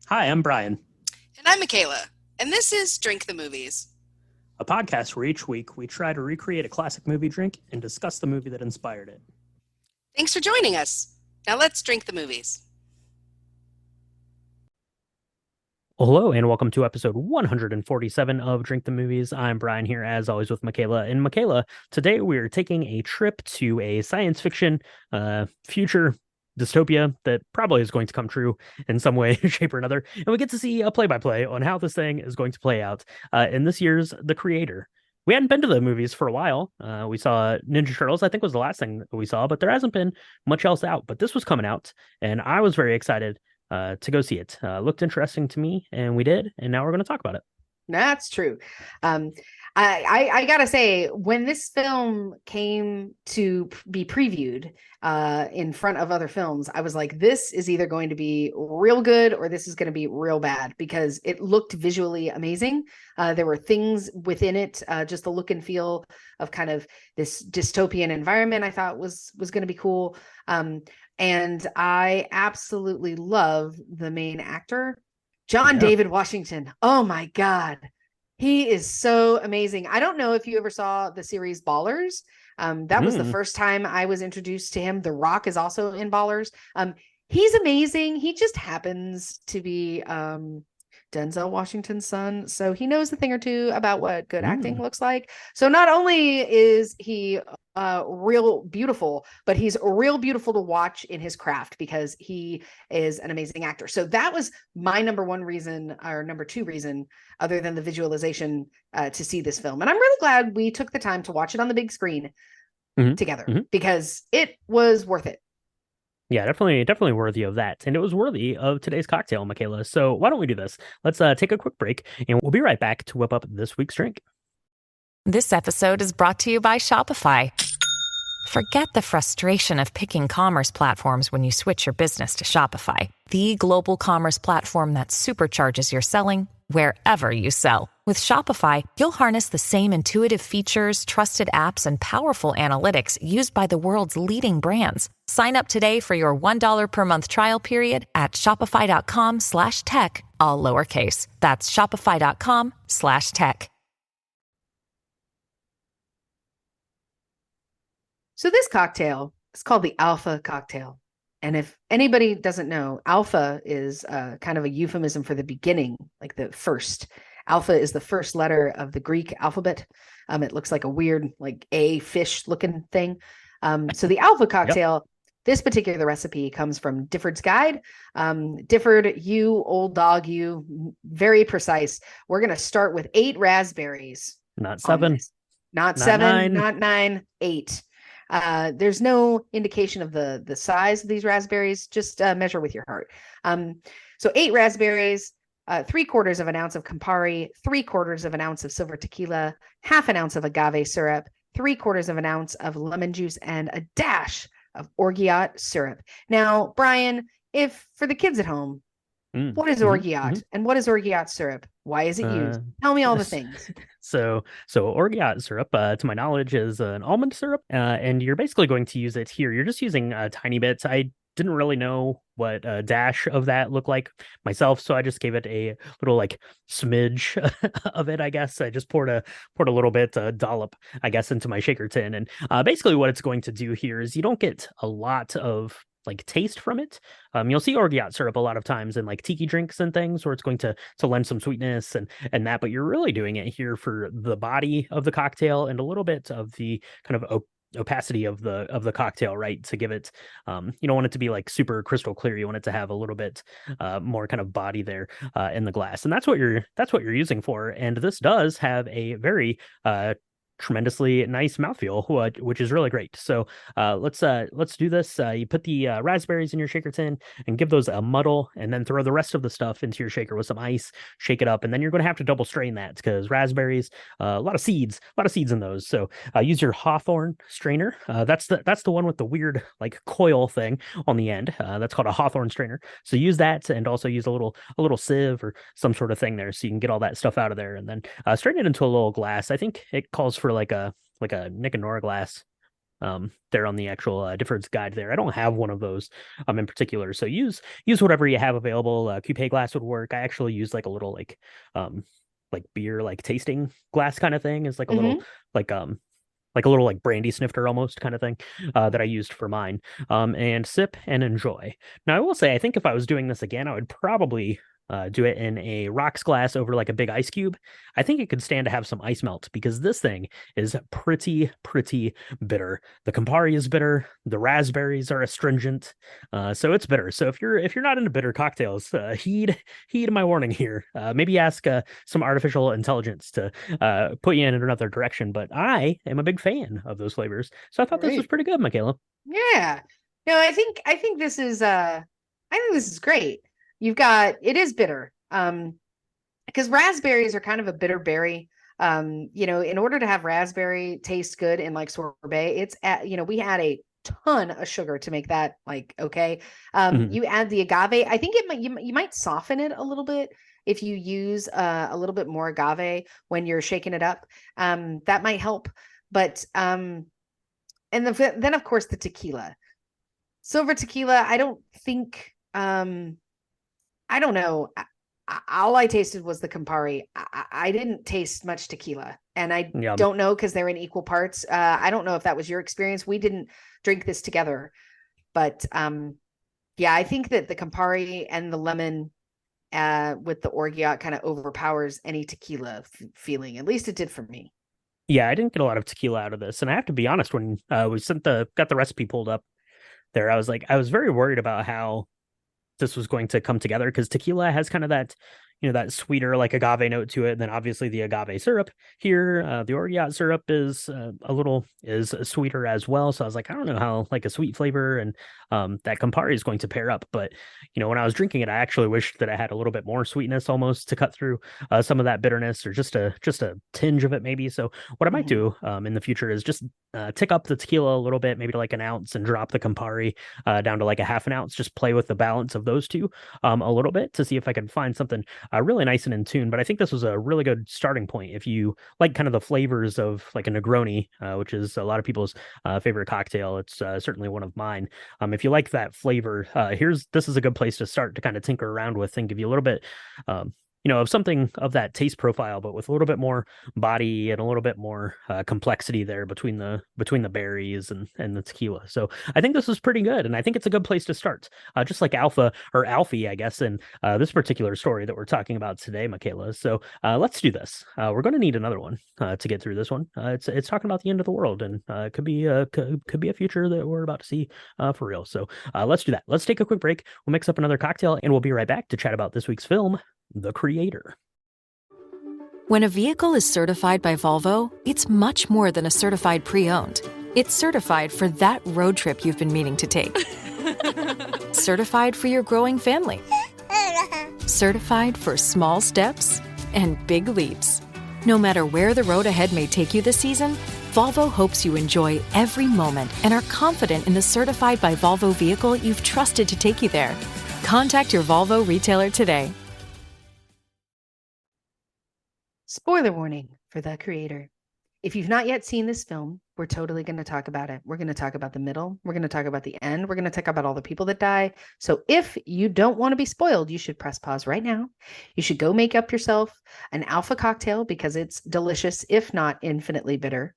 Hi, I'm Brian, And I'm Michaela, and this is Drink the Movies. a podcast where each week we try to recreate a classic movie drink and discuss the movie that inspired it. Thanks for joining us. Now let's drink the movies. Hello, and welcome to episode 147 of Drink the Movies. I'm Brian here, as always, with Michaela. And Michaela, today we're taking a trip to a science fiction future dystopia that probably is going to come true in some way, shape, or another. And we get to see a play-by-play on how this thing is going to play out in this year's The Creator. We hadn't been to the movies for a while. We saw Ninja Turtles, I think was the last thing that we saw, but there hasn't been much else out. But this was coming out, and I was very excited to go see it. Looked interesting to me, and we did, and now we're going to talk about it. That's true. Um, I gotta say, when this film came to be previewed in front of other films, I was like, this is either going to be real good or this is going to be real bad because it looked visually amazing. There were things within it, just the look and feel of kind of this dystopian environment I thought was going to be cool. And I absolutely love the main actor, John David Washington. Oh my God. He is so amazing. I don't know if you ever saw the series Ballers. That was the first time I was introduced to him. The Rock is also in Ballers. He's amazing. He just happens to be Denzel Washington's son. So he knows a thing or two about what good acting looks like. So not only is he real beautiful, but he's real beautiful to watch in his craft because he is an amazing actor. So that was my number one reason, or number two reason, other than the visualization, to see this film. And I'm really glad we took the time to watch it on the big screen together because it was worth it. Yeah, definitely worthy of that. And it was worthy of today's cocktail, Michaela. So why don't we do this? Let's take a quick break, and we'll be right back to whip up this week's drink. This episode is brought to you by Shopify. Forget the frustration of picking commerce platforms when you switch your business to Shopify, the global commerce platform that supercharges your selling wherever you sell. With Shopify, you'll harness the same intuitive features, trusted apps, and powerful analytics used by the world's leading brands. Sign up today for your $1 per month trial period at shopify.com/tech, all lowercase. That's shopify.com/tech. So this cocktail is called the Alpha cocktail. And if anybody doesn't know, Alpha is kind of a euphemism for the beginning, like the first. Alpha is the first letter of the Greek alphabet. It looks like a weird, like a fish looking thing. So the Alpha cocktail, this particular recipe comes from Difford's Guide. Difford, you old dog, you, very precise. We're going to start with 8 raspberries. Not 7. Not 7, 9. not 9, 8. There's no indication of the size of these raspberries. Just measure with your heart. So 8 raspberries, 3/4 of an ounce of Campari, 3/4 of an ounce of silver tequila, half an ounce of agave syrup, 3/4 of an ounce of lemon juice, and a dash of orgeat syrup. Now, Brian, if for the kids at home, what is orgeat and what is orgeat syrup? Why is it used? Tell me all the things. So orgeat syrup, to my knowledge, is an almond syrup, and you're basically going to use it here. You're just using tiny bits. I didn't really know what a dash of that looked like myself, so I just gave it a little like smidge of it. I guess I just poured a little bit, dollop, I guess, into my shaker tin, and basically what it's going to do here is you don't get a lot of like taste from it. You'll see orgeat syrup a lot of times in like tiki drinks and things where it's going to lend some sweetness and that, but you're really doing it here for the body of the cocktail and a little bit of the kind of opacity of the cocktail, right? To give it, you don't want it to be like super crystal clear. You want it to have a little bit more kind of body there in the glass, and that's what you're using for. And this does have a very tremendously nice mouthfeel, which is really great. So let's do this. You put the raspberries in your shaker tin and give those a muddle, and then throw the rest of the stuff into your shaker with some ice. Shake it up, and then you're going to have to double strain that because raspberries, a lot of seeds in those. So use your Hawthorne strainer. That's the one with the weird like coil thing on the end. That's called a Hawthorne strainer. So use that, and also use a little sieve or some sort of thing there, so you can get all that stuff out of there, and then strain it into a little glass. I think it calls for like a Nick and Nora glass. there on the actual difference guide there. I don't have one of those in particular. So use whatever you have available. Coupe glass would work. I actually use like a little like beer like tasting glass kind of thing. It's like a little like a little like brandy snifter almost kind of thing that I used for mine. And sip and enjoy. Now I will say I think if I was doing this again, I would probably do it in a rocks glass over like a big ice cube. I think it could stand to have some ice melt because this thing is pretty bitter. The Campari is bitter. The raspberries are astringent, so it's bitter. So if you're not into bitter cocktails, heed my warning here. Maybe ask some artificial intelligence to put you in another direction. But I am a big fan of those flavors, so I thought this was pretty good, Michaela. Yeah, no, I think this is great. It is bitter. Because raspberries are kind of a bitter berry. In order to have raspberry taste good in like sorbet, we add a ton of sugar to make that like okay. You add the agave. I think you might soften it a little bit if you use a little bit more agave when you're shaking it up. That might help. But and then of course the tequila. Silver tequila, I don't think I don't know. All I tasted was the Campari. I didn't taste much tequila, and I don't know because they're in equal parts. I don't know if that was your experience. We didn't drink this together, but I think that the Campari and the lemon with the Orgeat kind of overpowers any tequila feeling. At least it did for me. Yeah, I didn't get a lot of tequila out of this, and I have to be honest. When we got the recipe pulled up there, I was very worried about how this was going to come together because tequila has kind of that that sweeter like agave note to it, and then obviously the agave syrup here, the Orgeat syrup is sweeter as well. So I was like, I don't know how like a sweet flavor and that Campari is going to pair up. But when I was drinking it, I actually wished that I had a little bit more sweetness almost to cut through some of that bitterness, or just a tinge of it maybe. So what I might do in the future is just tick up the tequila a little bit, maybe to like an ounce, and drop the Campari down to like a half an ounce. Just play with the balance of those two a little bit to see if I can find something really nice and in tune. But I think this was a really good starting point if you like kind of the flavors of like a Negroni, which is a lot of people's favorite cocktail. It's certainly one of mine. If you like that flavor, this is a good place to start to kind of tinker around with and give you a little bit of something of that taste profile, but with a little bit more body and a little bit more complexity there between the berries and the tequila. So I think this is pretty good, and I think it's a good place to start. Just like Alfie, I guess, in this particular story that we're talking about today, Michaela. So let's do this. We're going to need another one to get through this one. It's talking about the end of the world, and it could be a future that we're about to see for real. So let's do that. Let's take a quick break. We'll mix up another cocktail, and we'll be right back to chat about this week's film, The Creator. When a vehicle is certified by Volvo, it's much more than a certified pre-owned. It's certified for that road trip you've been meaning to take. Certified for your growing family. Certified for small steps and big leaps. No matter where the road ahead may take you this season, Volvo hopes you enjoy every moment and are confident in the certified by Volvo vehicle you've trusted to take you there. Contact your Volvo retailer today. Spoiler warning for The Creator. If you've not yet seen this film, we're totally going to talk about it. We're going to talk about the middle. We're going to talk about the end. We're going to talk about all the people that die. So if you don't want to be spoiled, you should press pause right now. You should go make up yourself an alpha cocktail because it's delicious, if not infinitely bitter.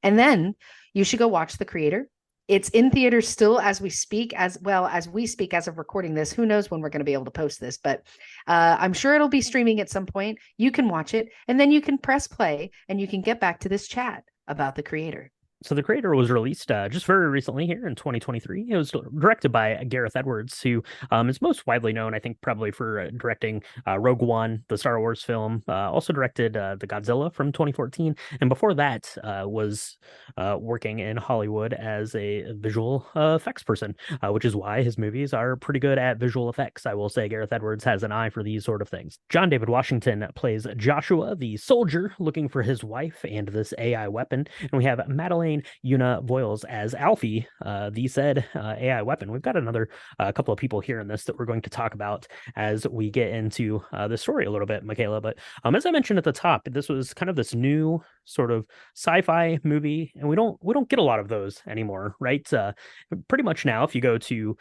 And then you should go watch The Creator. It's in theaters still as we speak, as of recording this. Who knows when we're going to be able to post this, but I'm sure it'll be streaming at some point. You can watch it, and then you can press play, and you can get back to this chat about The Creator. So The Creator was released just very recently here in 2023. It was directed by Gareth Edwards, who is most widely known, I think, probably for directing Rogue One, the Star Wars film. Also directed the Godzilla from 2014. And before that was working in Hollywood as a visual effects person, which is why his movies are pretty good at visual effects. I will say Gareth Edwards has an eye for these sort of things. John David Washington plays Joshua, the soldier looking for his wife and this AI weapon. And we have Madeline playing Una Voiles as Alfie, the said AI weapon. We've got another couple of people here in this that we're going to talk about as we get into the story a little bit, Michaela. But as I mentioned at the top, this was kind of this new sort of sci-fi movie, and we don't get a lot of those anymore, right? Pretty much now, if you go to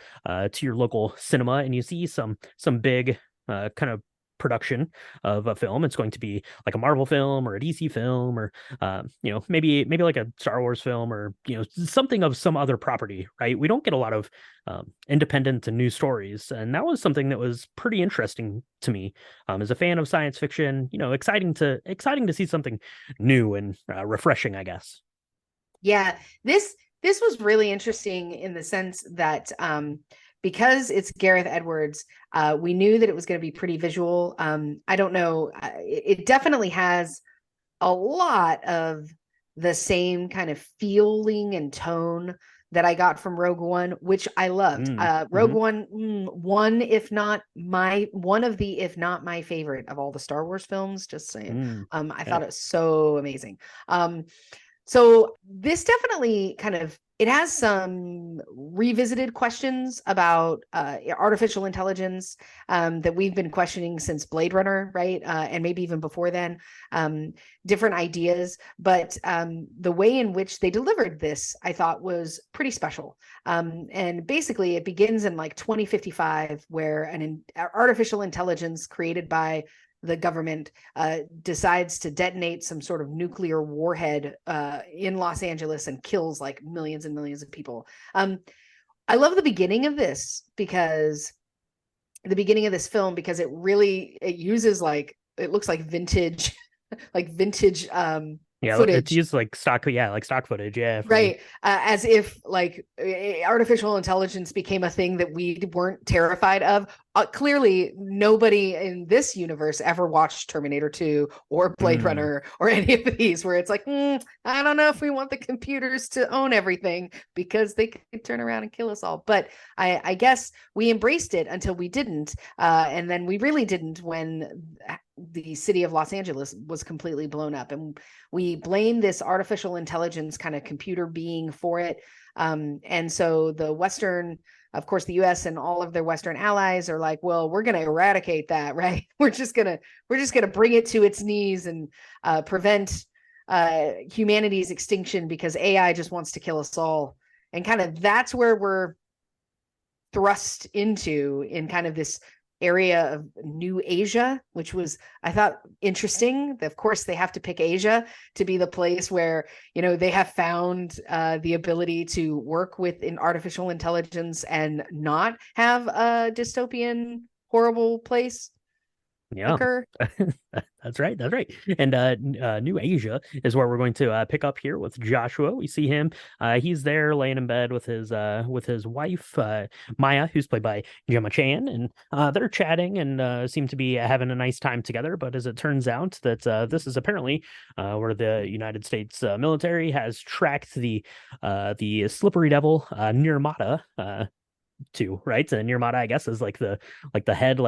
your local cinema and you see some big kind of production of a film, it's going to be like a Marvel film or a DC film, or maybe like a Star Wars film, or something of some other property, right? We don't get a lot of independent and new stories, and that was something that was pretty interesting to me as a fan of science fiction. Exciting to see something new and refreshing, I guess. Yeah, this was really interesting in the sense that because it's Gareth Edwards, we knew that it was going to be pretty visual. I don't know. It definitely has a lot of the same kind of feeling and tone that I got from Rogue One, which I loved. Rogue One, one if not my favorite of all the Star Wars films. Just saying. I thought it was so amazing. So this definitely it has some revisited questions about artificial intelligence that we've been questioning since Blade Runner, right? And maybe even before then, different ideas. But the way in which they delivered this, I thought, was pretty special. And basically, it begins in like 2055, where an artificial intelligence created by the government decides to detonate some sort of nuclear warhead in Los Angeles and kills like millions and millions of people. I love the beginning of this because it uses it looks like vintage, footage. It's used like stock footage, right? As if artificial intelligence became a thing that we weren't terrified of. Clearly, nobody in this universe ever watched Terminator 2 or Blade Runner or any of these, where it's like, I don't know if we want the computers to own everything because they could turn around and kill us all. But I guess we embraced it until we didn't, and then we really didn't when the city of Los Angeles was completely blown up, and we blame this artificial intelligence kind of computer being for it. And so the Western, of course, the US and all of their Western allies are like, well, we're going to eradicate that, right? We're just going to bring it to its knees and prevent humanity's extinction because AI just wants to kill us all. And kind of that's where we're thrust into in kind of this area of New Asia, which was, I thought, interesting. Of course, they have to pick Asia to be the place where, they have found the ability to work with an artificial intelligence and not have a dystopian, horrible place occur. That's right. And New Asia is where we're going to pick up here with Joshua. We see him. He's there laying in bed with his wife, Maya, who's played by Gemma Chan, and they're chatting and seem to be having a nice time together. But as it turns out, that this is apparently where the United States military has tracked the slippery devil Nirmata to, right? And Nirmata, I guess, is like the head,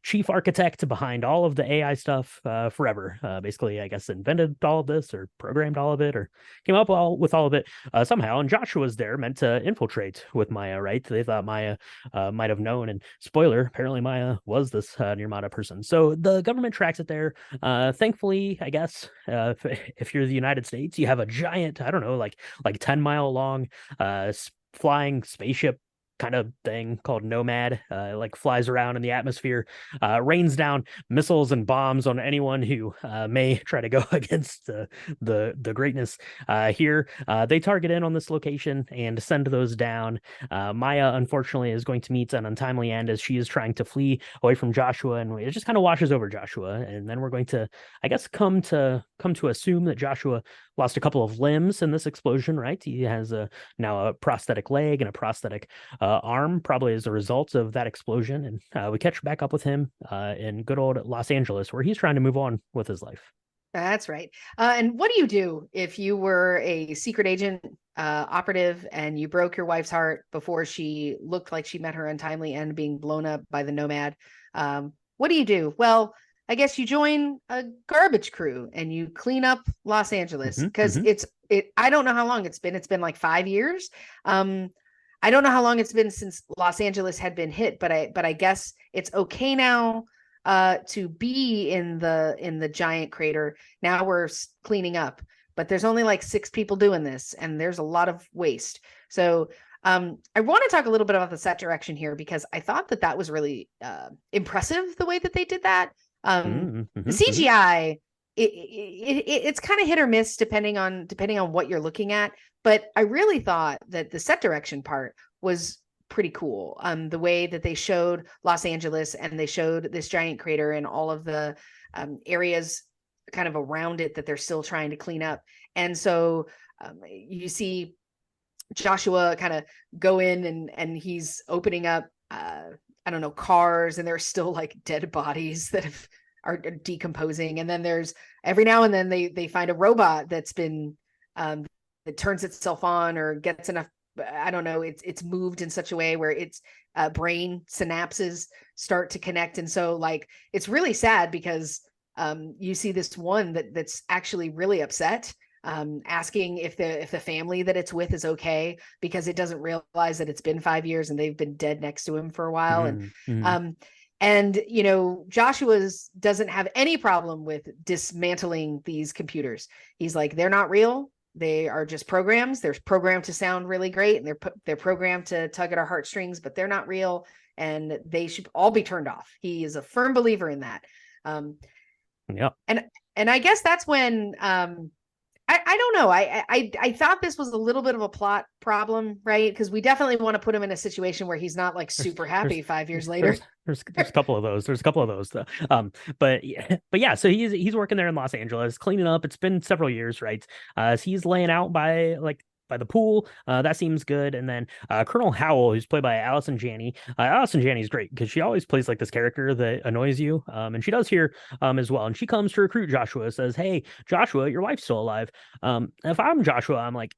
chief architect behind all of the AI stuff forever. Basically, I guess, invented all of this or programmed all of it or came up with all of it somehow. And Joshua's there meant to infiltrate with Maya, right? They thought Maya might have known. And spoiler, apparently Maya was this Nirmata person. So the government tracks it there. Thankfully, I guess, if you're the United States, you have a giant, I don't know, like 10-mile long flying spaceship kind of thing called Nomad, flies around in the atmosphere, rains down missiles and bombs on anyone who may try to go against the greatness here. They target in on this location and send those down. Maya, unfortunately, is going to meet an untimely end as she is trying to flee away from Joshua, and it just kind of washes over Joshua. And then we're going to, I guess, come to assume that Joshua lost a couple of limbs in this explosion, right? He has now a prosthetic leg and a prosthetic arm, probably as a result of that explosion. And we catch back up with him in good old Los Angeles, where he's trying to move on with his life. That's right. And what do you do if you were a secret agent operative and you broke your wife's heart before she looked like she met her untimely end being blown up by the Nomad? What do you do? Well, I guess you join a garbage crew and you clean up Los Angeles because I don't know how long it's been. It's been like 5 years. I don't know how long it's been since Los Angeles had been hit, but I guess it's okay now to be in the giant crater. Now we're cleaning up, but there's only like 6 people doing this, and there's a lot of waste. So I want to talk a little bit about the set direction here, because I thought that was really impressive, the way that they did that. The CGI, it's kind of hit or miss depending on what you're looking at. But I really thought that the set direction part was pretty cool. The way that they showed Los Angeles, and they showed this giant crater and all of the areas kind of around it that they're still trying to clean up. And so you see Joshua kind of go in, and he's opening up, I don't know, cars, and there's still like dead bodies that are decomposing. And then there's every now and then they find a robot that's been that turns itself on or gets enough, I don't know, it's moved in such a way where its brain synapses start to connect. And so like it's really sad, because you see this one that's actually really upset, asking if the family that it's with is okay, because it doesn't realize that it's been 5 years and they've been dead next to him for a while. And you know, Joshua doesn't have any problem with dismantling these computers. He's like, they're not real. They are just programs. They're programmed to sound really great, and they're programmed to tug at our heartstrings, but they're not real, and they should all be turned off. He is a firm believer in that. Yeah. And I guess that's when I don't know. I thought this was a little bit of a plot problem, right? Because we definitely want to put him in a situation where he's not like super happy 5 years later. There's a couple of those. There's a couple of those. But yeah. So he's working there in Los Angeles, cleaning up. It's been several years, right? He's laying out by the pool. That seems good. And then Colonel Howell, who's played by Allison Janney. Allison Janney's great, because she always plays like this character that annoys you. And she does here as well. And she comes to recruit Joshua, says, "Hey, Joshua, your wife's still alive." If I'm Joshua, I'm like,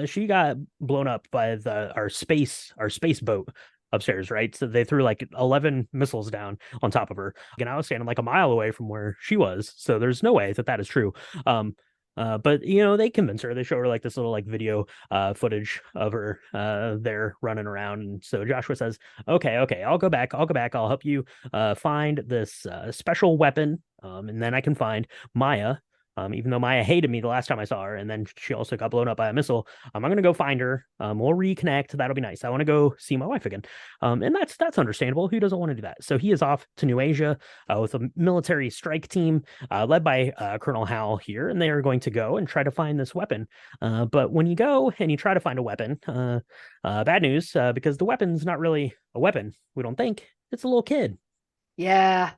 she got blown up by our space boat upstairs, right? So they threw like 11 missiles down on top of her. And I was standing like a mile away from where she was. So there's no way that is true. But you know, they convince her. They show her like this little like video footage of her there running around. And so Joshua says, okay, I'll go back. I'll help you find this special weapon, and then I can find Maya. Even though Maya hated me the last time I saw her, and then she also got blown up by a missile, I'm going to go find her. We'll reconnect. That'll be nice. I want to go see my wife again. And that's understandable. Who doesn't want to do that? So he is off to New Asia with a military strike team led by Colonel Howell here, and they are going to go and try to find this weapon. But when you go and you try to find a weapon, bad news, because the weapon's not really a weapon, we don't think. It's a little kid. Yeah.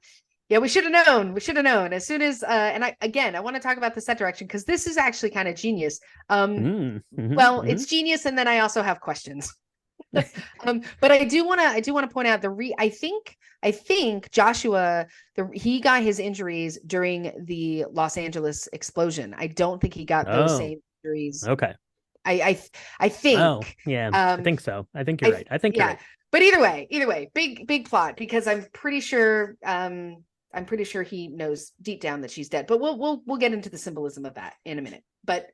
Yeah, we should have known. As soon as and I want to talk about the set direction, because this is actually kind of genius. It's genius, and then I also have questions. But I do want to point out I think Joshua, he got his injuries during the Los Angeles explosion. I don't think he got those same injuries. Okay. I think. Oh, yeah. I think so. I think you're right. I think you're right. But either way, big plot, because I'm pretty sure he knows deep down that she's dead. But we'll get into the symbolism of that in a minute. But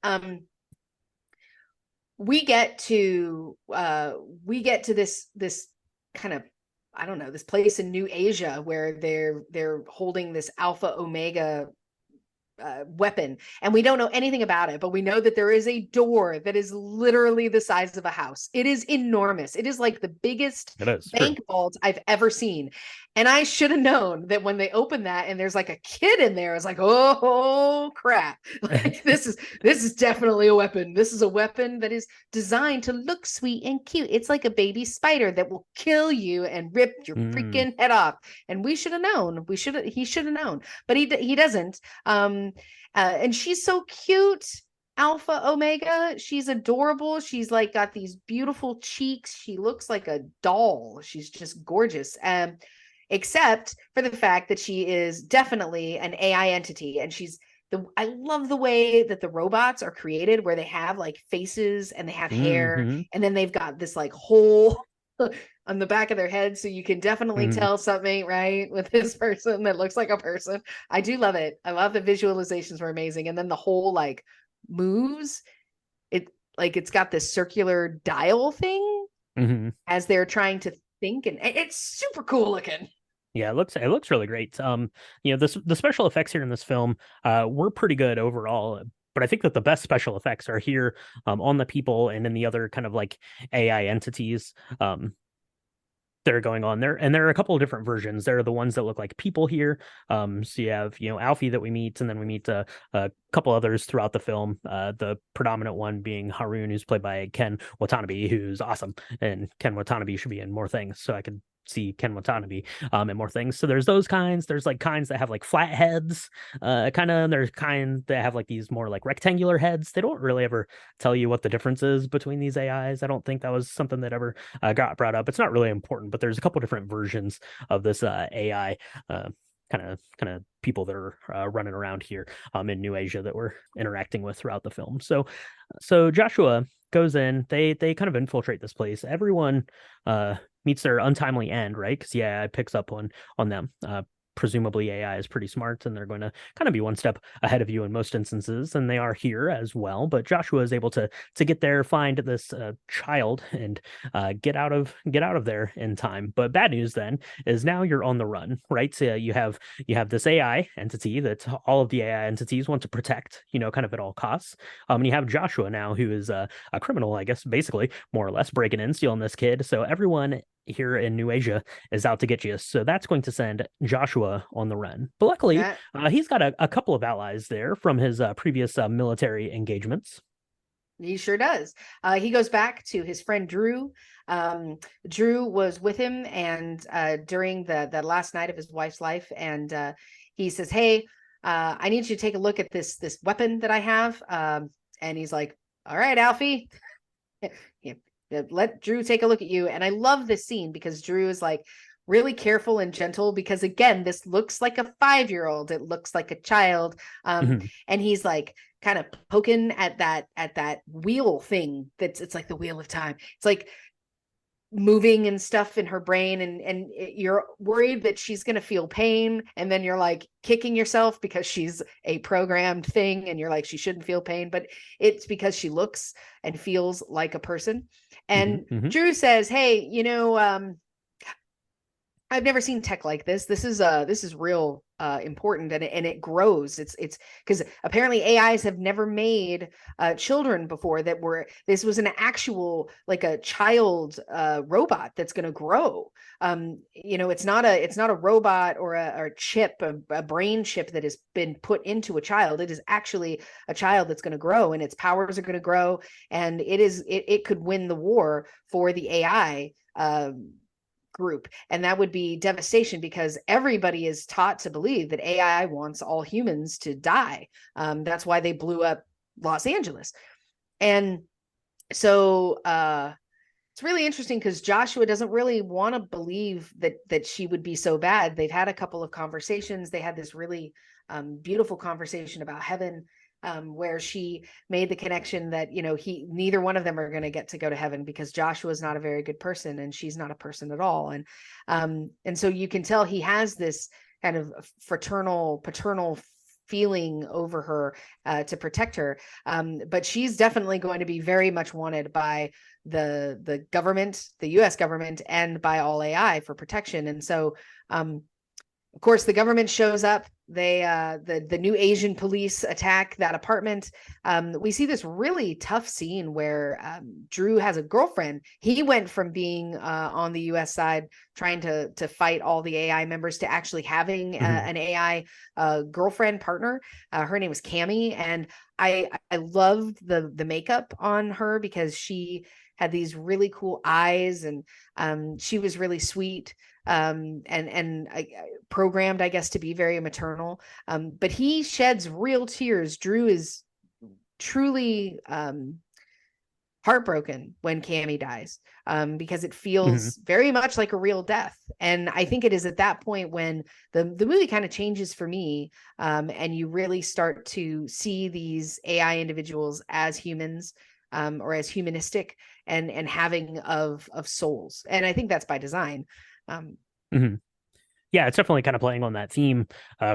we get to this kind of, I don't know, this place in New Asia where they're holding this Alpha Omega weapon, and we don't know anything about it, but we know that there is a door that is literally the size of a house. It is enormous. It is like the biggest bank vault I've ever seen. And I should have known that when they open that and there's like a kid in there, it's like, oh crap. Like this is definitely a weapon. This is a weapon that is designed to look sweet and cute. It's like a baby spider that will kill you and rip your freaking head off. And we should have known. He should have known, but he doesn't. And she's so cute. Alpha Omega, she's adorable. She's like got these beautiful cheeks. She looks like a doll. She's just gorgeous. Except for the fact that she is definitely an AI entity. And I love the way that the robots are created, where they have like faces and they have hair, and then they've got this like whole on the back of their head, so you can definitely Mhm. tell something ain't right with this person that looks like a person. I do love it. I love the visualizations were amazing, and then the whole like moves it, like it's got this circular dial thing Mhm. as they're trying to think, and it's super cool looking. Yeah, it looks really great. The special effects here in this film were pretty good overall. But I think that the best special effects are here on the people and in the other kind of like AI entities. That are going on there. And there are a couple of different versions. There are the ones that look like people here. So you have, Alfie that we meet, and then we meet a couple others throughout the film. The predominant one being Haroon, who's played by Ken Watanabe, who's awesome. And Ken Watanabe should be in more things. So I could see Ken Watanabe in more things. So there's those kinds. There's like kinds that have like flat heads, kind of. There's kind that have like these more like rectangular heads. They don't really ever tell you what the difference is between these AIs. I don't think that was something that ever got brought up. It's not really important, but there's a couple different versions of this AI kind of people that are running around here in New Asia that we're interacting with throughout the film. So Joshua goes in. They kind of infiltrate this place. Everyone meets their untimely end, right? Because AI picks up on them. Presumably AI is pretty smart, and they're going to kind of be one step ahead of you in most instances, and they are here as well. But Joshua is able to get there, find this child, and get out of there in time. But bad news then is now you're on the run, right? So you have this AI entity that all of the AI entities want to protect, kind of at all costs. And you have Joshua now, who is a criminal, I guess, basically more or less breaking in, stealing this kid. So everyone here in New Asia is out to get you. So that's going to send Joshua on the run. But luckily, That he's got a couple of allies there from his previous military engagements. he sure does. He goes back to his friend Drew. Drew was with him, and during the last night of his wife's life, and he says, "Hey, I need you to take a look at this weapon that I have." And he's like, "All right, Alfie." Yeah, let Drew take a look at you. And I love this scene because Drew is like really careful and gentle, because again, this looks like a 5-year-old. It looks like a child. Mhm. And he's like kind of poking at that wheel thing it's like the wheel of time. It's like moving and stuff in her brain, and you're worried that she's going to feel pain, and then you're like kicking yourself because she's a programmed thing, and you're like, she shouldn't feel pain, but it's because she looks and feels like a person. And Mhm. Drew says, "Hey, I've never seen tech like this. This is real important, and it grows. It's because apparently AIs have never made children before that were, this was an actual like a child robot that's going to grow. It's not a robot or a chip, a brain chip that has been put into a child. It is actually a child that's going to grow, and its powers are going to grow, and it could win the war for the AI group. And that would be devastation, because everybody is taught to believe that AI wants all humans to die. That's why they blew up Los Angeles. And so it's really interesting because Joshua doesn't really want to believe that she would be so bad. They've had a couple of conversations. They had this really beautiful conversation about heaven, where she made the connection that neither one of them are going to get to go to heaven, because Joshua is not a very good person and she's not a person at all. And so you can tell he has this kind of fraternal, paternal feeling over her to protect her. But she's definitely going to be very much wanted by the government, the US government, and by all AI for protection. And so of course, the government shows up. They the new Asian police attack that apartment. We see this really tough scene where Drew has a girlfriend. He went from being on the U.S. side trying to fight all the AI members to actually having an AI girlfriend partner. Her name was Cammy, and I loved the makeup on her because she had these really cool eyes, and she was really sweet. And programmed, I guess, to be very maternal. But he sheds real tears. Drew is truly heartbroken when Cammy dies, because it feels very much like a real death. And I think it is at that point when the movie kind of changes for me, and you really start to see these AI individuals as humans, or as humanistic, and having of souls. And I think that's by design. Mhm. Yeah, it's definitely kind of playing on that theme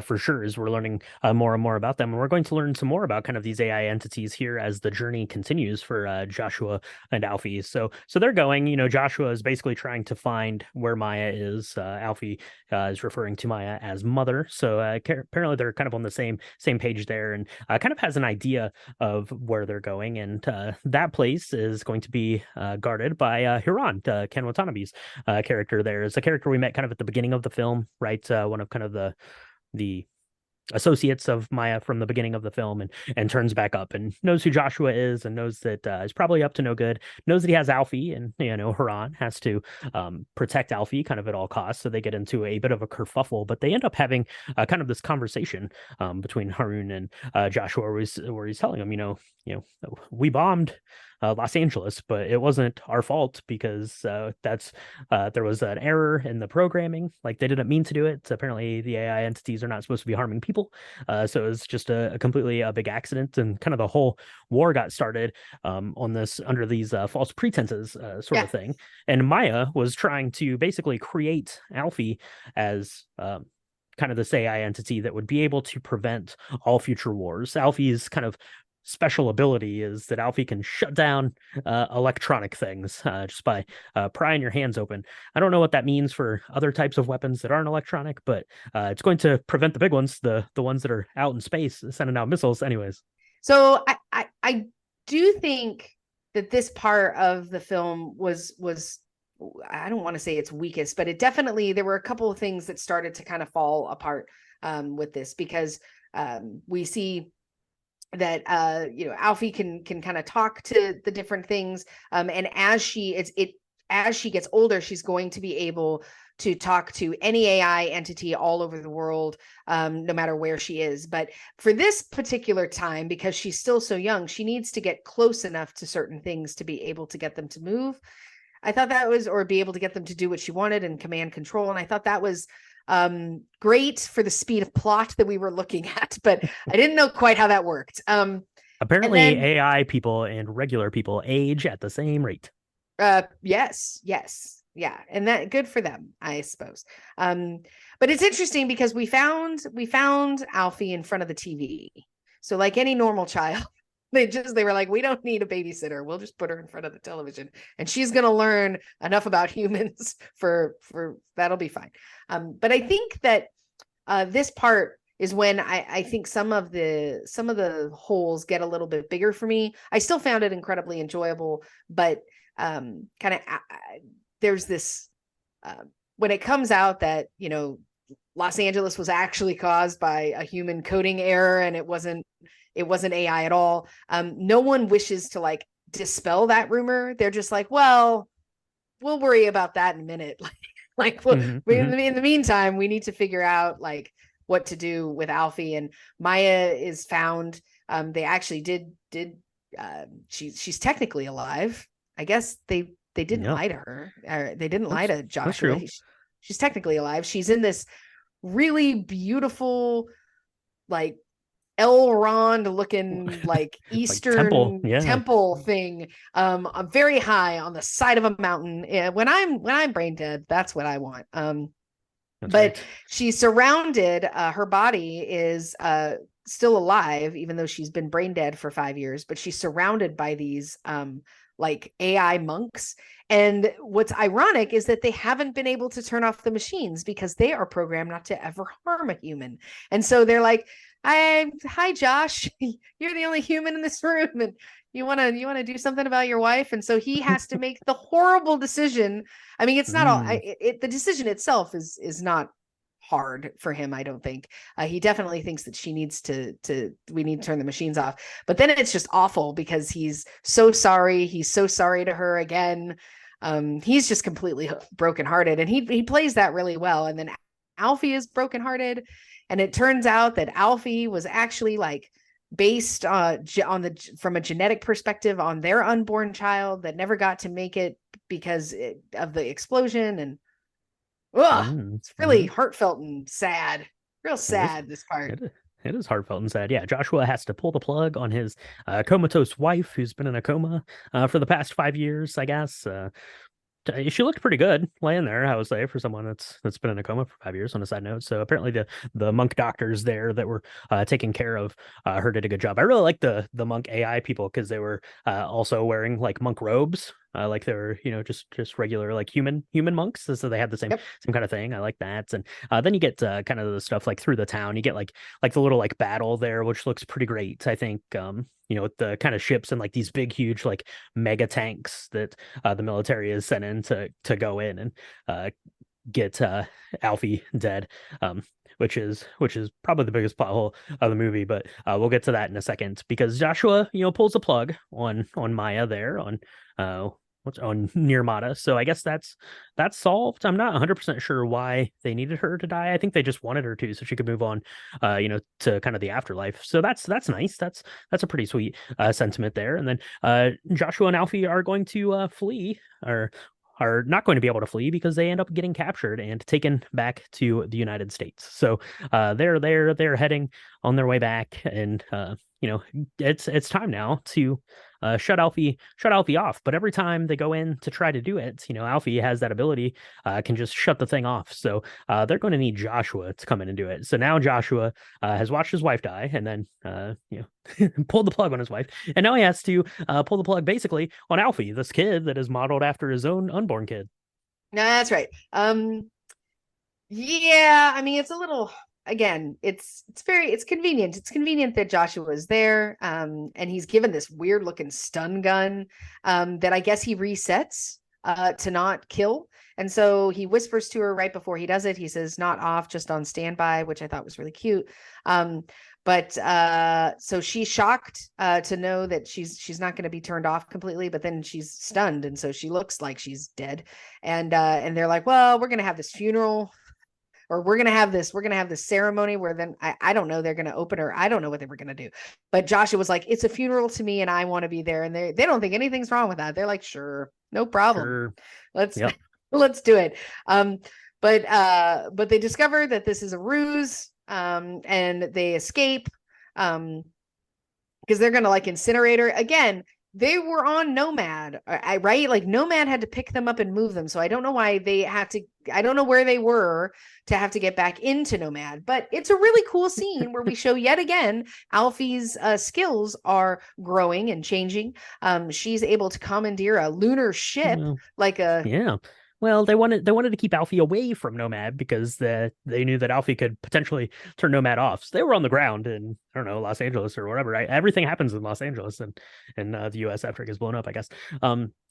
for sure, as we're learning more and more about them. And we're going to learn some more about kind of these AI entities here as the journey continues for Joshua and Alfie. So they're going, Joshua is basically trying to find where Maya is. Alfie is referring to Maya as mother. So apparently they're kind of on the same page there, and kind of has an idea of where they're going. And that place is going to be guarded by Hiran, Ken Watanabe's character there. Is a character we met kind of at the beginning of the film, right? One of kind of the associates of Maya from the beginning of the film, and turns back up and knows who Joshua is, and knows that is probably up to no good, knows that he has Alfie, and Haran has to protect Alfie kind of at all costs. So they get into a bit of a kerfuffle, but they end up having kind of this conversation between Harun and Joshua where he's telling him, we bombed Los Angeles, but it wasn't our fault because there was an error in the programming. Like, they didn't mean to do it. Apparently, the AI entities are not supposed to be harming people. So it was just a completely big accident, and kind of the whole war got started on this under these false pretenses sort of thing. And Maya was trying to basically create Alfie as kind of this AI entity that would be able to prevent all future wars. Alfie's kind of special ability is that Alfie can shut down electronic things just by prying your hands open. I don't know what that means for other types of weapons that aren't electronic, but it's going to prevent the big ones, the ones that are out in space sending out missiles anyways. So I do think that this part of the film was I don't want to say it's weakest, but it definitely, there were a couple of things that started to kind of fall apart with this, because we see that Alfie can kind of talk to the different things, and as she gets older, she's going to be able to talk to any AI entity all over the world, no matter where she is. But for this particular time, because she's still so young, she needs to get close enough to certain things to be able to get them to move. I thought that was, or be able to get them to do what she wanted and command control. And I thought that was great for the speed of plot that we were looking at, but I didn't know quite how that worked. Apparently AI people and regular people age at the same rate. Yes. Yeah. And that, good for them, I suppose. But it's interesting because we found Alfie in front of the TV. So like any normal child, they were like, we don't need a babysitter. We'll just put her in front of the television and she's going to learn enough about humans for that'll be fine. But I think that this part is when I think some of the holes get a little bit bigger for me. I still found it incredibly enjoyable, but there's this when it comes out that Los Angeles was actually caused by a human coding error and it wasn't AI at all. No one wishes to like dispel that rumor. They're just like, well, we'll worry about that in a minute. In the meantime, we need to figure out like what to do with Alfie. And Maya is found. They actually did. She's technically alive. I guess they didn't lie to her. They didn't lie to Joshua. She's technically alive. She's in this really beautiful, like Elrond looking like Eastern temple thing, very high on the side of a mountain. When I'm brain dead, that's what I want. But she's surrounded. Her body is still alive, even though she's been brain dead for 5 years. But she's surrounded by these like AI monks. And what's ironic is that they haven't been able to turn off the machines because they are programmed not to ever harm a human. And so they're like, hi Josh, you're the only human in this room and you want to do something about your wife. And so he has to make the horrible decision. I mean, it's not all the decision itself is not hard for him. I don't think he definitely thinks that we need to turn the machines off, but then it's just awful because he's so sorry to her again. He's just completely brokenhearted, and he plays that really well. And then Alfie is brokenhearted, and it turns out that Alfie was actually like based from a genetic perspective on their unborn child that never got to make it because of the explosion. And it's really heartfelt and sad, real sad. This part. It is heartfelt and sad. Yeah, Joshua has to pull the plug on his comatose wife, who's been in a coma for the past 5 years, I guess. She looked pretty good laying there, I would say, for someone that's been in a coma for 5 years. On a side note, so apparently the monk doctors there that were taking care of her did a good job. I really like the monk AI people because they were also wearing like monk robes. Like they were, just regular like human monks, so they had the same Yep. same kind of thing. I like that, and then you get kind of the stuff like through the town. You get like the little like battle there, which looks pretty great. I think with the kind of ships and like these big, huge like mega tanks that the military is sent in to go in and get Alfie dead. Which is probably the biggest plot hole of the movie, but we'll get to that in a second because Joshua, pulls the plug on Maya there on what's on Nirmata. So I guess that's solved. I'm not 100% sure why they needed her to die. I think they just wanted her to so she could move on to kind of the afterlife. So that's nice. That's a pretty sweet sentiment there. And then Joshua and Alfie are going to flee, or are not going to be able to flee because they end up getting captured and taken back to the United States. So they're heading on their way back, and it's time now to shut Alfie off. But every time they go in to try to do it, Alfie has that ability, can just shut the thing off. So they're going to need Joshua to come in and do it. So now Joshua has watched his wife die, and then pulled the plug on his wife, and now he has to pull the plug basically on Alfie, this kid that is modeled after his own unborn kid. No, that's right. Yeah, I mean, it's a little, again, it's convenient. It's convenient that Joshua is there. And he's given this weird looking stun gun that I guess he resets to not kill. And so he whispers to her right before he does it. He says, "Not off, just on standby," which I thought was really cute. But so she's shocked to know that she's not going to be turned off completely, but then she's stunned, and so she looks like she's dead. And they're like, "Well, we're going to have this funeral, or we're going to have this ceremony where then I don't know, they're going to open her. I don't know what they were going to do." But Joshua was like, "It's a funeral to me and I want to be there." And they don't think anything's wrong with that. They're like, "Sure, no problem. Sure. Let's Yep. let's do it." But they discover that this is a ruse, and they escape because they're going to like incinerate her again. They were on Nomad, right? Like Nomad had to pick them up and move them. So I don't know why they had to, I don't know where they were to have to get back into Nomad, but it's a really cool scene where we show yet again, Alfie's skills are growing and changing. She's able to commandeer a lunar ship, Yeah. Well, they wanted to keep Alfie away from Nomad because they knew that Alfie could potentially turn Nomad off. So they were on the ground in, I don't know, Los Angeles or whatever. Right? Everything happens in Los Angeles and the U.S. after it gets blown up, I guess.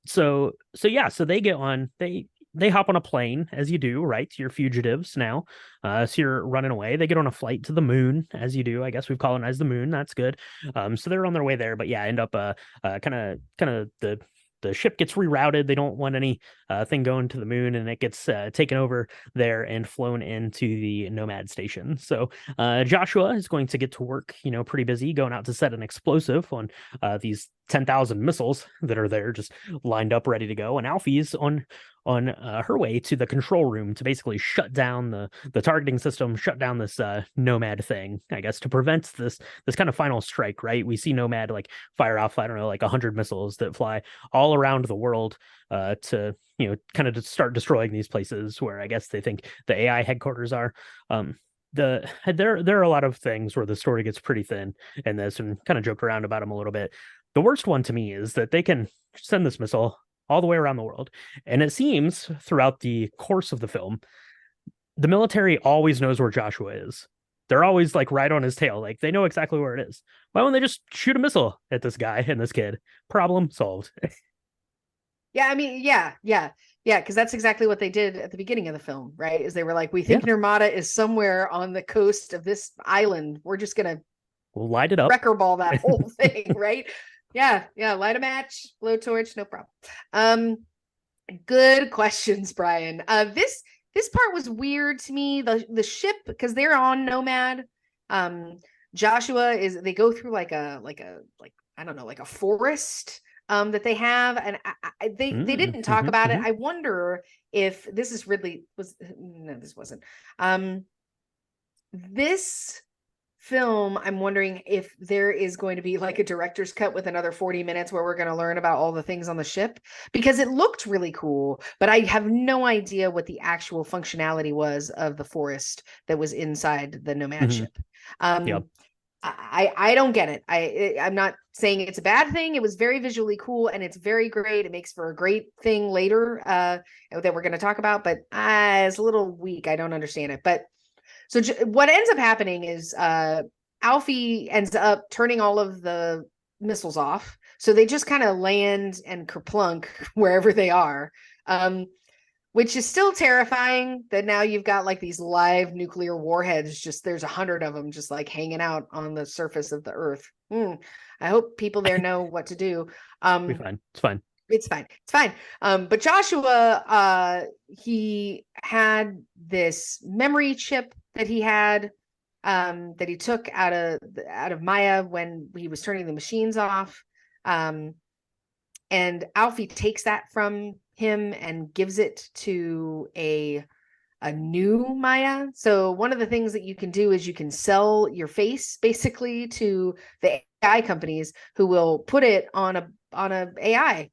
So they get on. They hop on a plane, as you do, right? You're fugitives now. So you're running away. They get on a flight to the moon, as you do. I guess we've colonized the moon. That's good. So they're on their way there, but yeah, end up kind of the ship gets rerouted. They don't want any thing going to the moon, and it gets taken over there and flown into the Nomad station. So Joshua is going to get to work, pretty busy, going out to set an explosive on these 10,000 missiles that are there just lined up ready to go. And Alfie's on her way to the control room to basically shut down the targeting system, shut down this Nomad thing, I guess, to prevent this kind of final strike, right? We see Nomad like fire off, I don't know, like 100 missiles that fly all around the world to, kind of to start destroying these places where I guess they think the AI headquarters are. There are a lot of things where the story gets pretty thin in this, and kind of joke around about them a little bit. The worst one to me is that they can send this missile all the way around the world. And it seems throughout the course of the film, the military always knows where Joshua is. They're always like right on his tail. Like they know exactly where it is. Why won't they just shoot a missile at this guy and this kid? Problem solved. Yeah, I mean, yeah, because that's exactly what they did at the beginning of the film, right? Is they were like, "We think Nirmata is somewhere on the coast of this island. We're just gonna we'll light it up, wrecker ball that whole thing," right? Yeah, light a match, blow torch, no problem. Good questions, Brian. This part was weird to me. The ship, because they're on Nomad. Joshua they go through like I don't know, like a forest that they have, and they didn't talk about it. I wonder if this is Ridley no, this wasn't. This film, I'm wondering if there is going to be like a director's cut with another 40 minutes where we're going to learn about all the things on the ship, because it looked really cool, but I have no idea what the actual functionality was of the forest that was inside the Nomad Mhm. ship. Yep. I don't get it. I'm not saying it's a bad thing. It was very visually cool and it's very great. It makes for a great thing later that we're going to talk about, but it's a little weak. I don't understand it. But so what ends up happening is Alfie ends up turning all of the missiles off. So they just kind of land and kerplunk wherever they are. Which is still terrifying that now you've got like these live nuclear warheads. Just there's 100 of them just like hanging out on the surface of the earth. I hope people there know what to do. Be fine. It's fine. It's fine. It's fine. But Joshua, he had this memory chip that he had that he took out of Maya when he was turning the machines off. And Alfie takes that from him and gives it to a new Maya. So one of the things that you can do is you can sell your face basically to the AI companies who will put it on a AI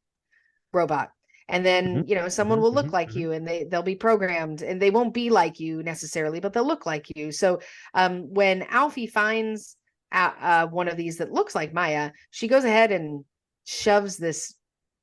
robot. And then, someone will look like you and they'll be programmed and they won't be like you necessarily, but they'll look like you. So when Alfie finds one of these that looks like Maya, she goes ahead and shoves this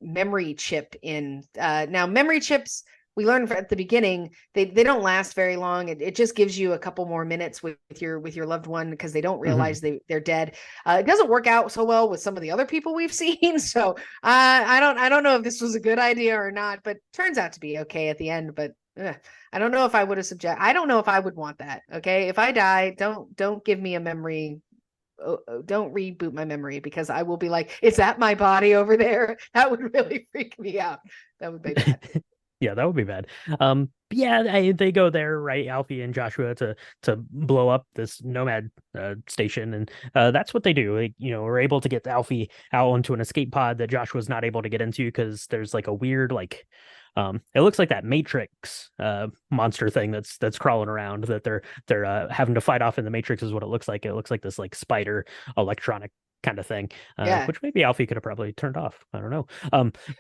memory chip in. Now memory chips, we learned at the beginning, they don't last very long. It just gives you a couple more minutes with your loved one because they don't realize they're dead. It doesn't work out so well with some of the other people we've seen. So I don't know if this was a good idea or not, but turns out to be okay at the end. But I don't know if I would have I don't know if I would want that. Okay, if I die, don't give me a memory. Don't reboot my memory because I will be like, is that my body over there? That would really freak me out. That would be bad. Yeah, that would be bad. They go there, right? Alfie and Joshua to blow up this Nomad station, and that's what they do. Like, we're able to get Alfie out onto an escape pod that Joshua's not able to get into because there's like a weird it looks like that Matrix monster thing that's crawling around that they're having to fight off in the Matrix is what it looks like. It looks like this like spider electronic kind of thing, which maybe Alfie could have probably turned off. I don't know.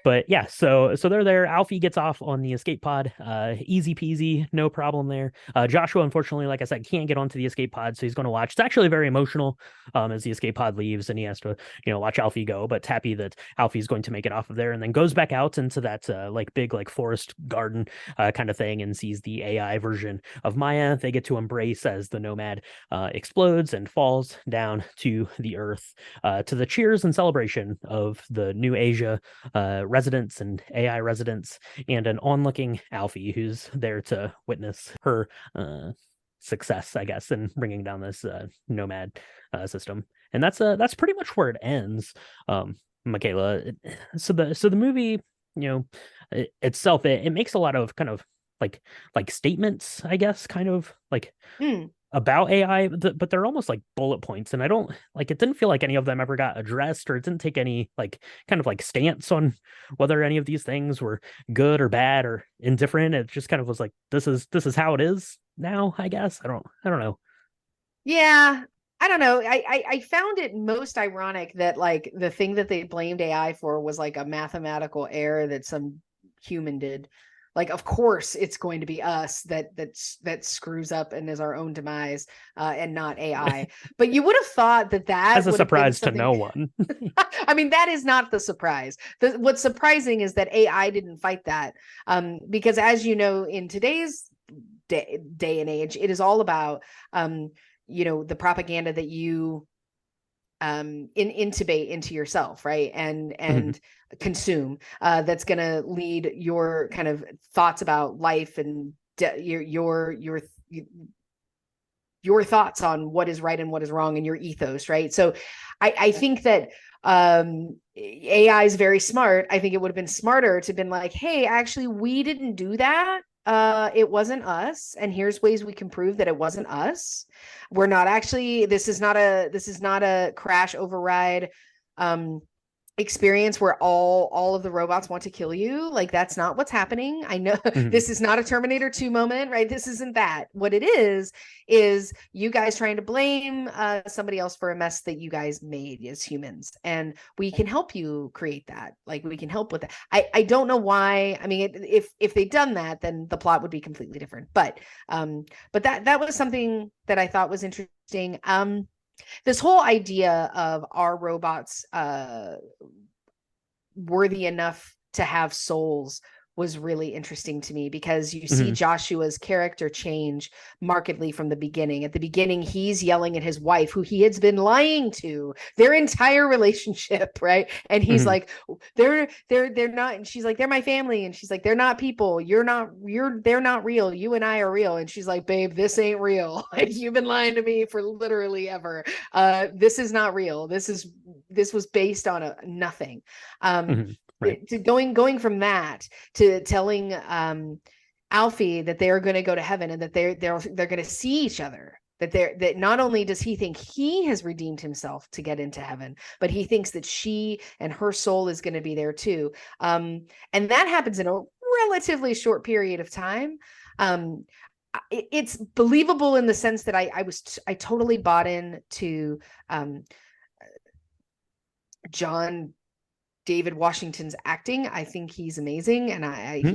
But yeah, so they're there. Alfie gets off on the escape pod, easy peasy, no problem there. Joshua, unfortunately, like I said, can't get onto the escape pod, so he's going to watch. It's actually very emotional as the escape pod leaves, and he has to, watch Alfie go. But happy that Alfie's going to make it off of there, and then goes back out into that like big like forest garden kind of thing, and sees the AI version of Maya. They get to embrace as the Nomad explodes and falls down to the earth. To the cheers and celebration of the new Asia residents and AI residents, and an onlooking Alfie who's there to witness her success, I guess, in bringing down this Nomad system. And that's pretty much where it ends, Michaela. So the movie, itself, it makes a lot of kind of like statements, I guess, kind of like about AI, but they're almost like bullet points, and I don't like, it didn't feel like any of them ever got addressed, or it didn't take any like kind of like stance on whether any of these things were good or bad or indifferent. It just kind of was like, this is how it is now, I guess. I don't know. Yeah, I don't know. I found it most ironic that like the thing that they blamed AI for was like a mathematical error that some human did. Like, of course, it's going to be us that screws up and is our own demise, and not AI. But you would have thought that as a surprise to no one. I mean, that is not the surprise. What's surprising is that AI didn't fight that, because as you know, in today's day and age, it is all about the propaganda that you intubate into yourself, right? And consume, that's going to lead your kind of thoughts about life and your thoughts on what is right and what is wrong and your ethos, right? So I think that AI is very smart. I think it would have been smarter to been like, hey, actually, we didn't do that. It wasn't us, and here's ways we can prove that it wasn't us. We're not actually, this is not a crash override experience where all of the robots want to kill you. Like, that's not what's happening. I know this is not a Terminator 2 moment, right? This isn't that. What it is you guys trying to blame somebody else for a mess that you guys made as humans, and we can help you create that. Like, we can help with that. I don't know why. I mean, if they'd done that, then the plot would be completely different. But that was something that I thought was interesting. This whole idea of, are robots worthy enough to have souls, was really interesting to me, because you see Joshua's character change markedly from the beginning. At the beginning, he's yelling at his wife, who he has been lying to their entire relationship, right? And he's like, they're not, and she's like, they're my family, and she's like, they're not people, they're not real, you and I are real. And she's like, babe, this ain't real. Like, you've been lying to me for literally ever. This is not real. This was based on nothing. Right. To going from that to telling Alfie that they're going to go to heaven, and that they're going to see each other, that not only does he think he has redeemed himself to get into heaven, but he thinks that she and her soul is going to be there too. And that happens in a relatively short period of time. It's believable in the sense that I totally bought into John David Washington's acting. I think he's amazing, and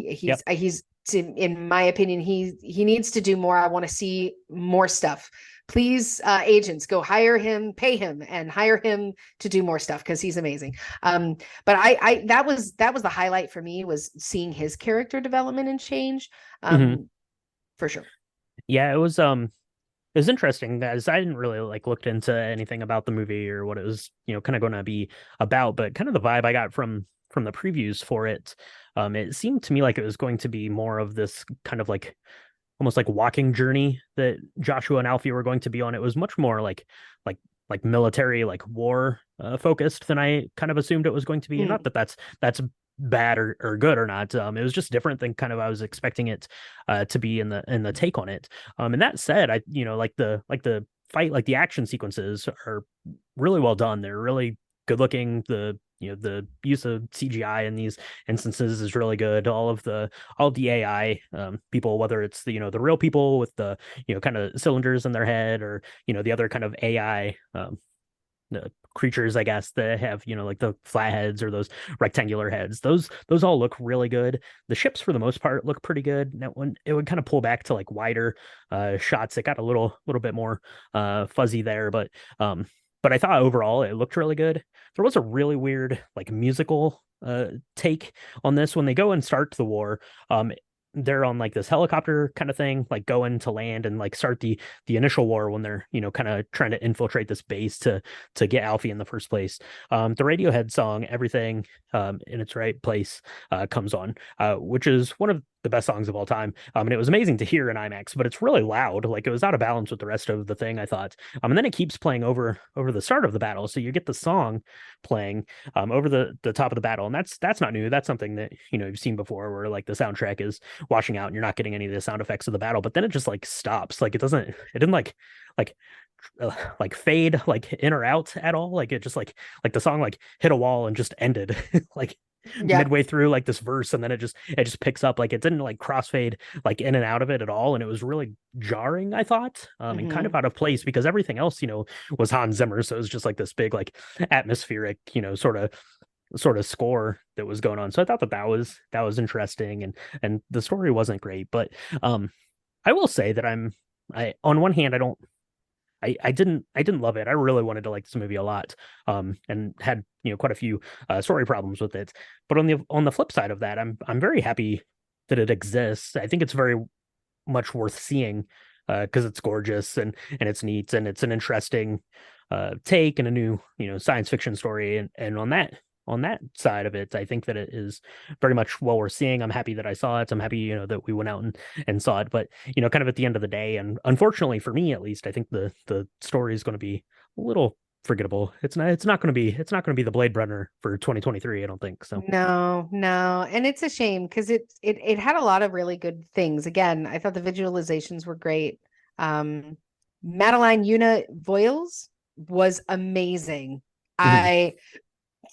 he's in my opinion, he needs to do more. I want to see more stuff. Please, agents, go hire him, pay him, and hire him to do more stuff, because he's amazing. But that was the highlight for me, was seeing his character development and change. For sure. Yeah, it was interesting, as I didn't really looked into anything about the movie or what it was, kind of going to be about, but kind of the vibe I got from the previews for it, it seemed to me like it was going to be more of this kind of almost like walking journey that Joshua and Alfie were going to be on. It was much more like military, war focused than I kind of assumed it was going to be. Not that that's bad or good or not. It was just different than kind of I was expecting it to be in the take on it. And that said, I the fight, the action sequences are really well done. They're really good looking. The use of CGI in these instances is really good. All of the AI people, whether it's the real people with the kind of cylinders in their head, or the other kind of AI creatures, I guess, that have the flatheads or those rectangular heads, those all look really good. The ships for the most part look pretty good. Now, when it would kind of pull back to wider shots, it got a little bit more fuzzy there, but I thought overall it looked really good. There was a really weird musical take on this when they go and start the war. They're on this helicopter kind of thing, going to land and start the initial war, when they're kind of trying to infiltrate this base to get Alfie in the first place. The Radiohead song "Everything in Its Right Place" comes on, which is one of the best songs of all time. And it was amazing to hear in IMAX, but it's really loud. It was out of balance with the rest of the thing, I thought. And then it keeps playing over the start of the battle, so you get the song playing over the top of the battle, and that's not new. That's something that you've seen before, where the soundtrack is washing out and you're not getting any of the sound effects of the battle, but then it just stops. It didn't fade in or out at all. It just the song hit a wall and just ended midway through this verse, and then it just picks up. It didn't crossfade in and out of it at all, and it was really jarring, I thought, and kind of out of place, because everything else was Hans Zimmer, so it was just this big atmospheric sort of score that was going on. So I thought that was interesting, and the story wasn't great, but I will say that I on one hand, I didn't love it. I really wanted to like this movie a lot, and had quite a few story problems with it. But on the flip side of that, I'm very happy that it exists. I think it's very much worth seeing because it's gorgeous and it's neat, and it's an interesting take and a new science fiction story. And on that side of it, I think that it is very much well worth seeing. I'm happy that I saw it. I'm happy, that we went out and saw it. But, kind of at the end of the day, and unfortunately for me, at least, I think the story is going to be a little forgettable. It's not going to be the Blade Runner for 2023. I don't think so. No. And it's a shame because it had a lot of really good things. Again, I thought the visualizations were great. Madeline Una Voiles was amazing.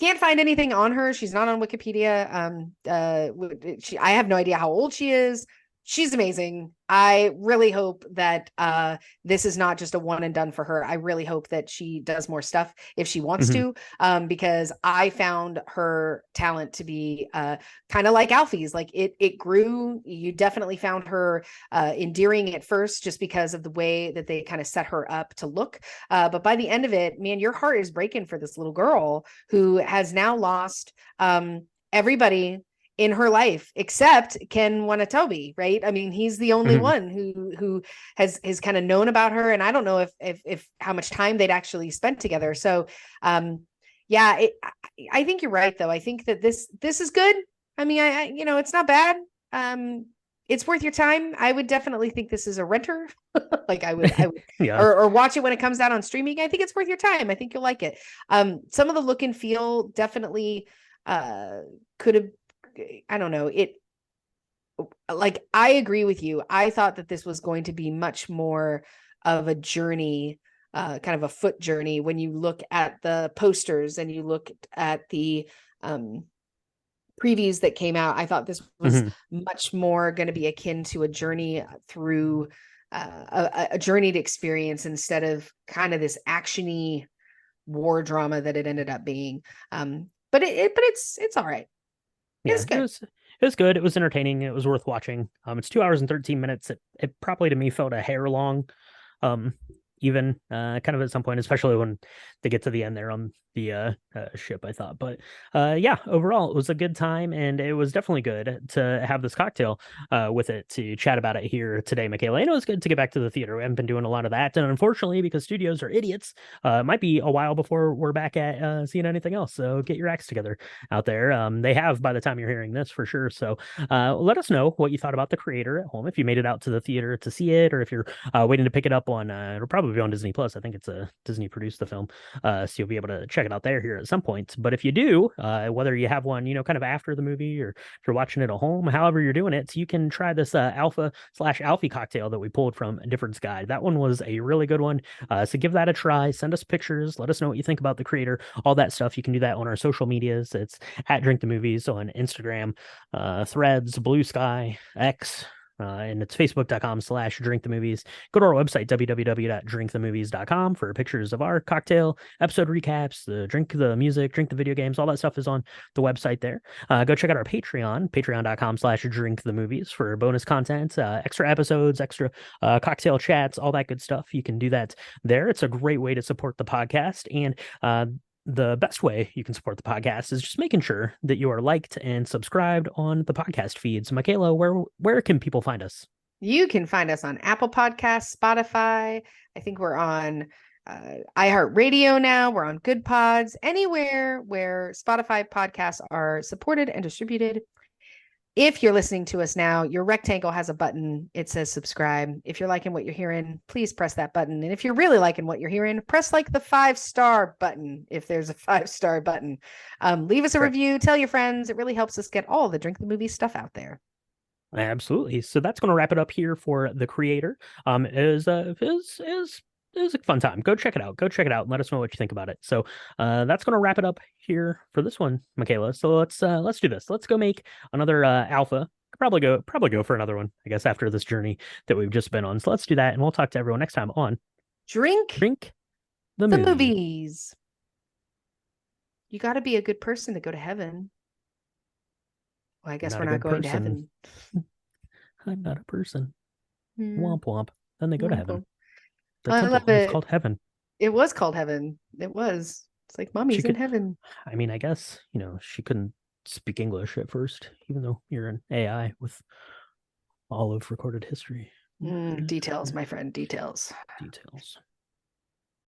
Can't find anything on her. She's not on Wikipedia. I have no idea how old she is. She's amazing. I really hope that this is not just a one and done for her. I really hope that she does more stuff if she wants to, because I found her talent to be kind of like Alfie's. Like it grew. You definitely found her endearing at first just because of the way that they kind of set her up to look. But by the end of it, man, your heart is breaking for this little girl who has now lost everybody in her life except Ken Wanatobi, right? I mean, he's the only one who has kind of known about her, and I don't know if how much time they'd actually spent together. So I think you're right though. I think that this is good. I mean, I it's not bad. It's worth your time. I would definitely think this is a renter. Like I would Yeah. or watch it when it comes out on streaming. I think it's worth your time. I think you'll like it. Some of the look and feel definitely could have, I don't know, like I agree with you. I thought that this was going to be much more of a journey, kind of a foot journey when you look at the posters and you look at the previews that came out. I thought this was much more going to be akin to a journey through a journeyed experience instead of kind of this actiony war drama that it ended up being. But it's all right. Yeah, It's good. It was good. It was entertaining. It was worth watching. It's 2 hours and 13 minutes. It probably to me felt a hair long, even kind of at some point, especially when they get to the end there on the ship, I thought. But yeah, overall, it was a good time, and it was definitely good to have this cocktail with it to chat about it here today, Michaela. I know it's good to get back to the theater. We haven't been doing a lot of that, and unfortunately, because studios are idiots, it might be a while before we're back at seeing anything else. So get your acts together out there. They have by the time you're hearing this for sure. So let us know what you thought about The Creator at home, if you made it out to the theater to see it, or if you're waiting to pick it up on, it'll probably be on Disney Plus. I think it's a Disney produced the film, so you'll be able to check it out there here at some point. But if you do, whether you have one, kind of after the movie, or if you're watching it at home, however you're doing it, so you can try this Alpha/Alfie cocktail that we pulled from A Difference Guide. That one was a really good one. So give that a try. Send us pictures. Let us know what you think about The Creator. All that stuff. You can do that on our social medias. It's at Drink the Movies on Instagram, Threads, Blue Sky, X. And it's facebook.com/drinkthemovies. Go to our website, www.drinkthemovies.com, for pictures of our cocktail, episode recaps, the drink, the music, drink the video games. All that stuff is on the website there. Go check out our Patreon, patreon.com/drinkthemovies, for bonus content, extra episodes, extra cocktail chats, all that good stuff. You can do that there. It's a great way to support the podcast. And the best way you can support the podcast is just making sure that you are liked and subscribed on the podcast feeds. Michaela, where can people find us? You can find us on Apple Podcasts, Spotify. I think we're on iHeartRadio now. We're on Good Pods, anywhere where Spotify podcasts are supported and distributed. If you're listening to us now, your rectangle has a button. It says subscribe. If you're liking what you're hearing, please press that button. And if you're really liking what you're hearing, press like the 5-star button. If there's a 5-star button, leave us a review, tell your friends. It really helps us get all the Drink the Movie stuff out there. Absolutely. So that's going to wrap it up here for The Creator. It was a fun time. Go check it out. And let us know what you think about it. So that's going to wrap it up here for this one, Michaela. So let's do this. Let's go make another Alpha. Probably go for another one, I guess, after this journey that we've just been on. So let's do that, and we'll talk to everyone next time on Drink the Movies. You got to be a good person to go to heaven. Well, I guess we're not going to heaven. I'm not a person. Womp womp. Then they go to heaven. I love it. It's called heaven. It was called heaven. It was. It's like mommy's in heaven. I mean, I guess, she couldn't speak English at first, even though you're an AI with all of recorded history. Details, my friend. Details.